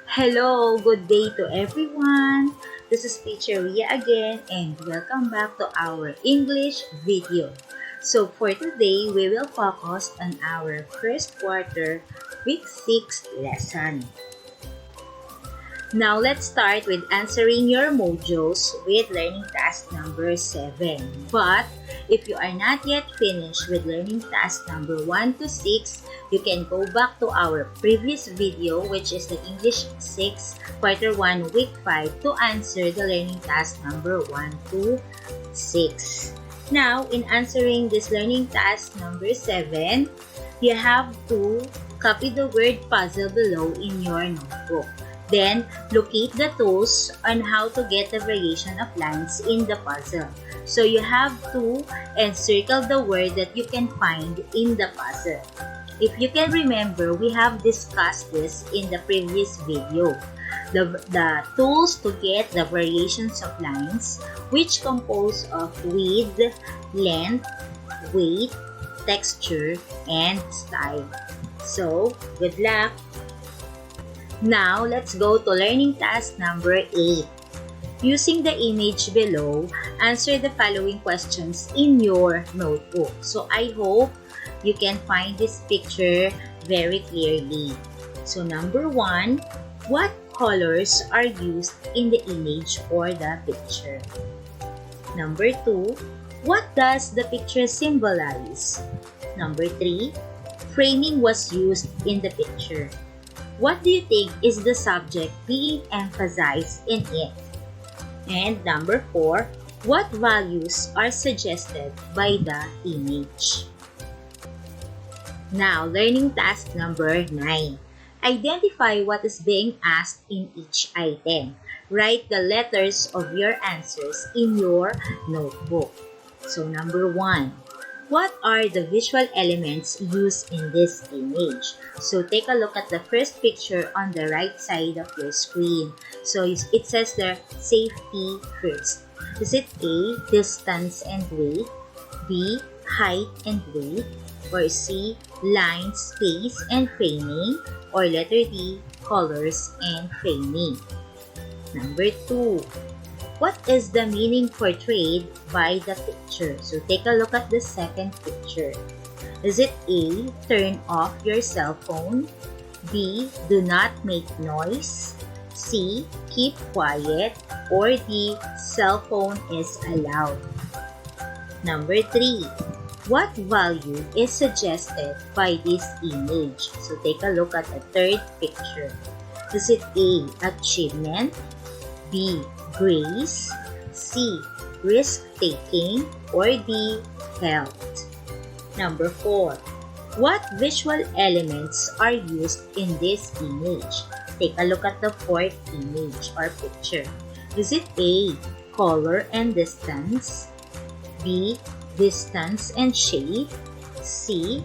Hello, good day to everyone. This is Teacher Ria again and welcome back to our English video. So for today, we will focus on our first quarter week 6 lesson. Now let's start with answering your modules with learning task number 7. But if you are not yet finished with learning task number 1 to 6, you can go back to our previous video, which is the English 6 quarter 1 week 5, to answer the learning task number 1 to 6. Now, in answering this learning task number 7, you have to copy the word puzzle below in your notebook. Then, locate the tools on how to get the variation of lines in the puzzle. So, you have to encircle the word that you can find in the puzzle. If you can remember, we have discussed this in the previous video. The tools to get the variations of lines, which compose of width, length, weight, texture, and style. So, good luck! Now, let's go to learning task number 8. Using the image below, answer the following questions in your notebook. So, I hope you can find this picture very clearly. So, number 1, what colors are used in the image or the picture? Number 2, what does the picture symbolize? Number 3, framing was used in the picture. What do you think is the subject being emphasized in it? And number 4, what values are suggested by the image? Now, learning task number 9. Identify what is being asked in each item. Write the letters of your answers in your notebook. So, number 1. What are the visual elements used in this image? So, take a look at the first picture on the right side of your screen. So, it says there, safety first. Is it A, distance and weight, B, height and weight, or C, line, space, and framing, or letter D, colors and framing? Number 2. What is the meaning portrayed by the picture? So, take a look at the second picture. Is it A, turn off your cell phone, B, do not make noise, C, keep quiet, or D, cell phone is allowed? Number 3. What value is suggested by this image? So, take a look at the third picture. Is it A, achievement, B, grace, C, risk-taking, or D, health? Number 4. What visual elements are used in this image? Take a look at the fourth image or picture. Is it A, color and distance, B, distance and shape, C,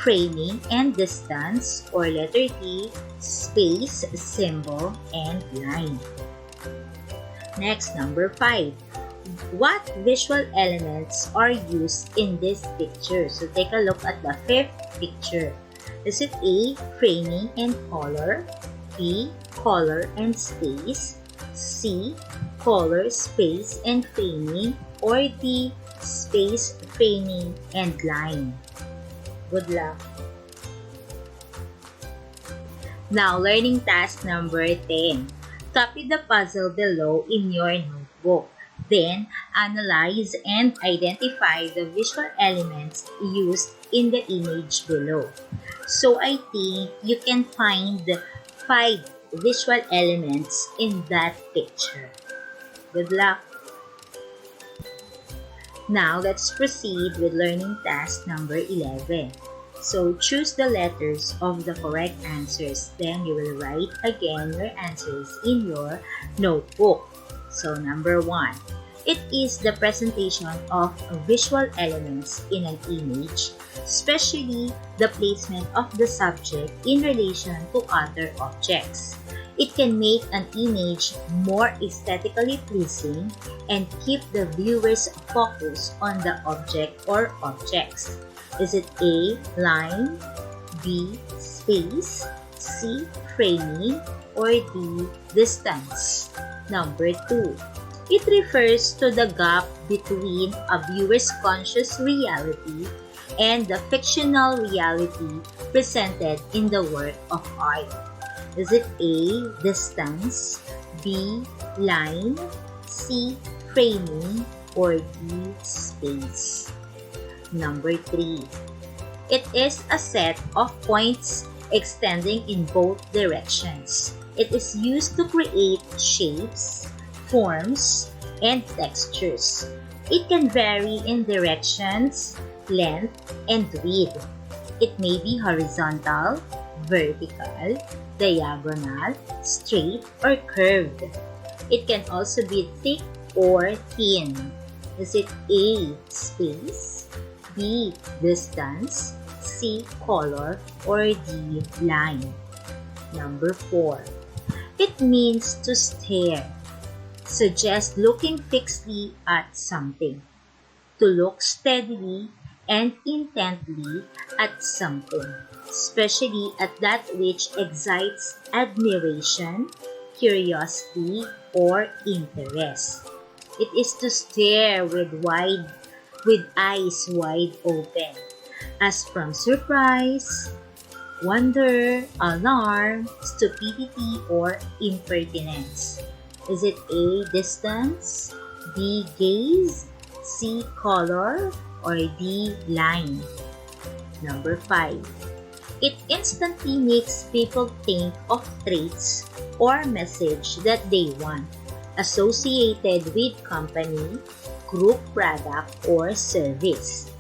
framing and distance, or letter D, space, symbol, and line? Next, number 5. What visual elements are used in this picture? So, take a look at the fifth picture. Is it A, framing and color, B, color and space, C, color, space, and framing, or D, space, framing, and line? Good luck! Now, learning task number 10. Copy the puzzle below in your notebook. Then, analyze and identify the visual elements used in the image below. So, I think you can find 5 visual elements in that picture. Good luck! Now, let's proceed with learning task number 11. So, choose the letters of the correct answers. Then, you will write again your answers in your notebook. So, number 1. It is the presentation of visual elements in an image, especially the placement of the subject in relation to other objects. It can make an image more aesthetically pleasing and keep the viewer's focus on the object or objects. Is it A, line, B, space, C, framing, or D. Distance. Number 2. It refers to the gap between a viewer's conscious reality and the fictional reality presented in the work of art. Is it A. Distance, B. Line, C. Framing, or D. Space? Number 3. It is a set of points extending in both directions. It is used to create shapes, forms, and textures. It can vary in directions, length, and width. It may be horizontal, vertical, diagonal, straight, or curved. It can also be thick or thin. Is it A. Space, B. Distance, C. Color, or D. Line? Number 4. It means to stare. Suggests looking fixedly at something. To look steadily and intently at something, especially at that which excites admiration, curiosity, or interest. It is to stare with eyes wide open, as from surprise, wonder, alarm, stupidity, or impertinence. Is it A. Distance, B. Gaze, C. Color, or D. Line? Number 5. It instantly makes people think of traits or message that they want, associated with company, group product, or service.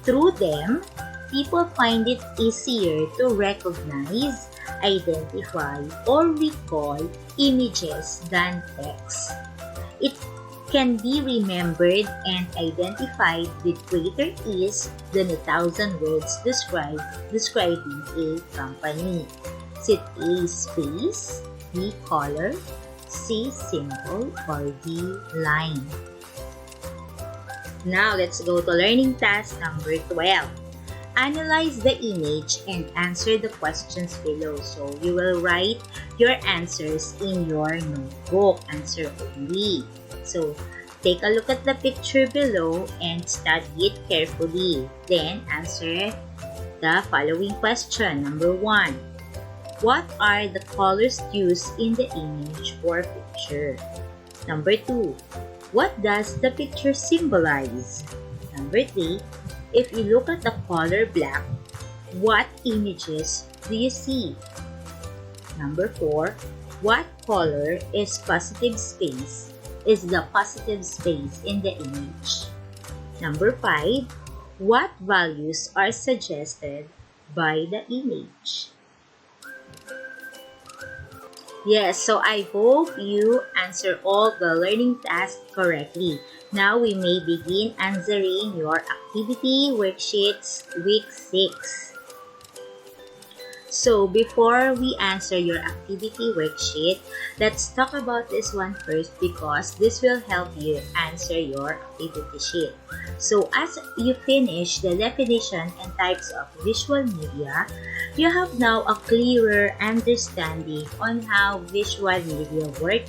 Through them, people find it easier to recognize, identify, or recall images than text. It can be remembered and identified with greater ease than 1,000 words describing a company. Is it A. Space, B. Color, C. Symbol, or D. Line? Now, let's go to learning task number 12. Analyze the image and answer the questions below. So, you will write your answers in your notebook. Answer only. So, take a look at the picture below and study it carefully. Then, answer the following question. Number 1. What are the colors used in the image or picture? Number 2. What does the picture symbolize? Number 3. If you look at the color black, what images do you see? Number 4. What color is positive space? Is the positive space in the image? Number 5. What values are suggested by the image? Yes, so I hope you answer all the learning tasks correctly. Now we may begin answering your activity worksheets week 6. So before we answer your activity worksheet, let's talk about this one first because this will help you answer your activity sheet. So as you finish the definition and types of visual media, you have now a clearer understanding on how visual media work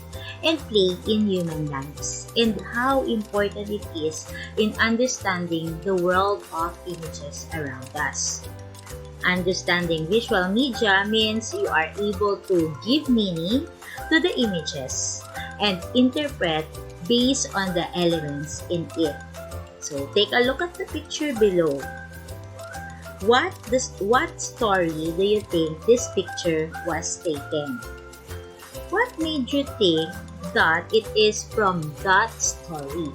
and play in human lives and how important it is in understanding the world of images around us. Understanding visual media means you are able to give meaning to the images and interpret based on the elements in it. So take a look at the picture below. What story do you think this picture was taken? What made you think that it is from that story?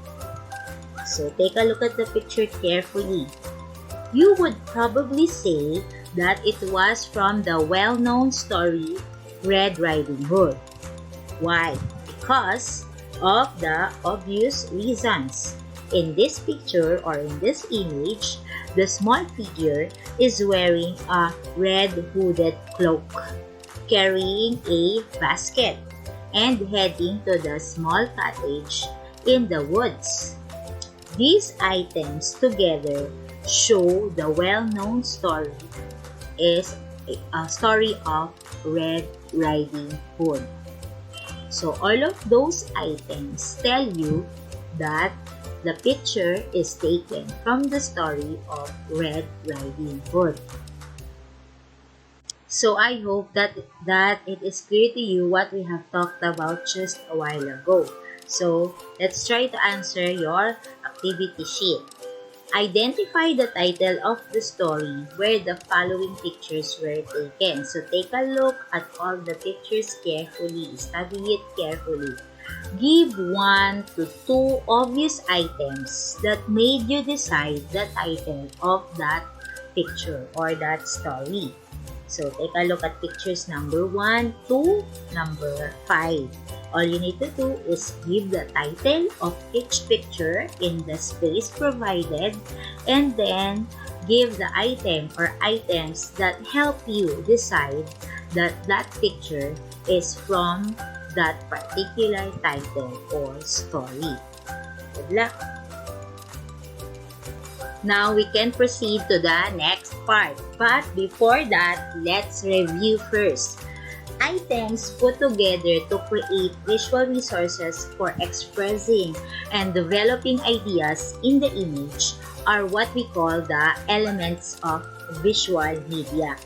So take a look at the picture carefully. You would probably say that it was from the well-known story Red Riding Hood. Why? Because of the obvious reasons. In this picture or in this image, the small figure is wearing a red hooded cloak, carrying a basket, and heading to the small cottage in the woods. These items together show the well-known story is a story of Red Riding Hood. So all of those items tell you that the picture is taken from the story of Red Riding Hood. So I hope that it is clear to you what we have talked about just a while ago. So let's try to answer your activity sheet. Identify the title of the story where the following pictures were taken. So take a look at all the pictures carefully. Study it carefully. Give 1 to 2 obvious items that made you decide the title of that picture or that story. So take a look at pictures number 1 to number 5. All you need to do is give the title of each picture in the space provided and then give the item or items that help you decide that that picture is from that particular title or story. Good luck! Now we can proceed to the next part. But before that, let's review first. Items put together to create visual resources for expressing and developing ideas in the image are what we call the elements of visual media.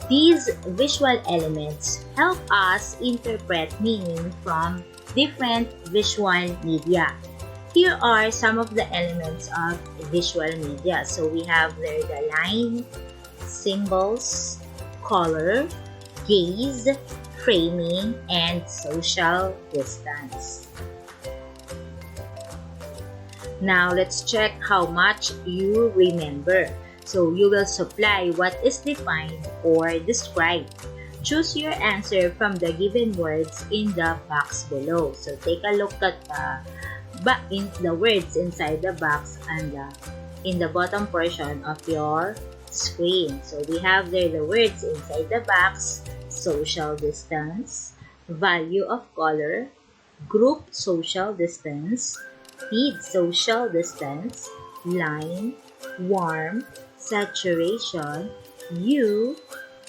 These visual elements help us interpret meaning from different visual media. Here are some of the elements of visual media. So we have there the line, symbols, color, gaze, framing, and social distance. Now let's check how much you remember. So you will supply what is defined or described. Choose your answer from the given words in the box below. So take a look at the words inside the box and in the bottom portion of your screen. So we have there the words inside the box: social distance, value of color, group social distance, feed social distance, line, warm, saturation, hue,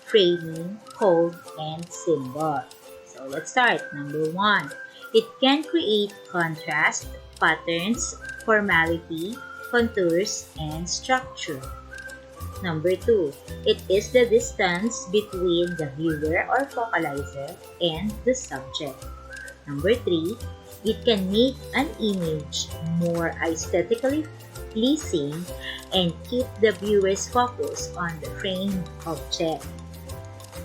framing, code, and symbol. So let's start. Number 1. It can create contrast, patterns, formality, contours, and structure. Number 2. It is the distance between the viewer or focalizer and the subject. Number 3. It can make an image more aesthetically pleasing and keep the viewer's focus on the framed object.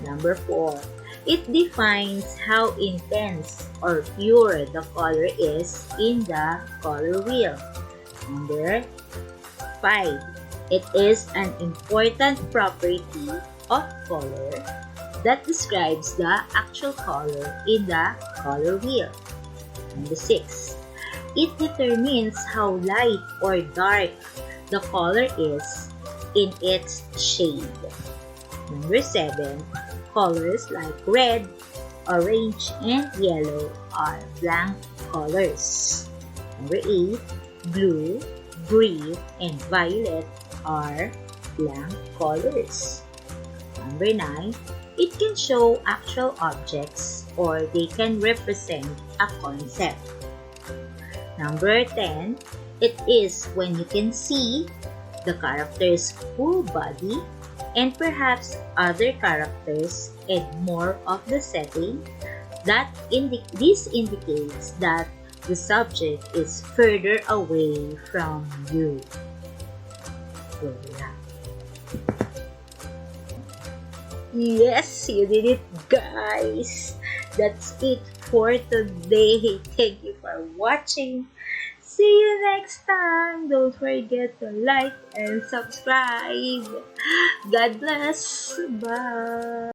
Number 4. It defines how intense or pure the color is in the color wheel. Number 5. It is an important property of color that describes the actual color in the color wheel. Number 6. It determines how light or dark the color is in its shade. Number 7. Colors like red, orange, and yellow are blank colors. Number 8. Blue, green, and violet are blank colors. Number 9. It can show actual objects or they can represent a concept. Number 10. It is when you can see the character's full body and perhaps other characters and more of the setting. This indicates that the subject is further away from you. Yes, you did it, guys. That's it for today. Thank you for watching. See you next time. Don't forget to like and subscribe. God bless. Bye.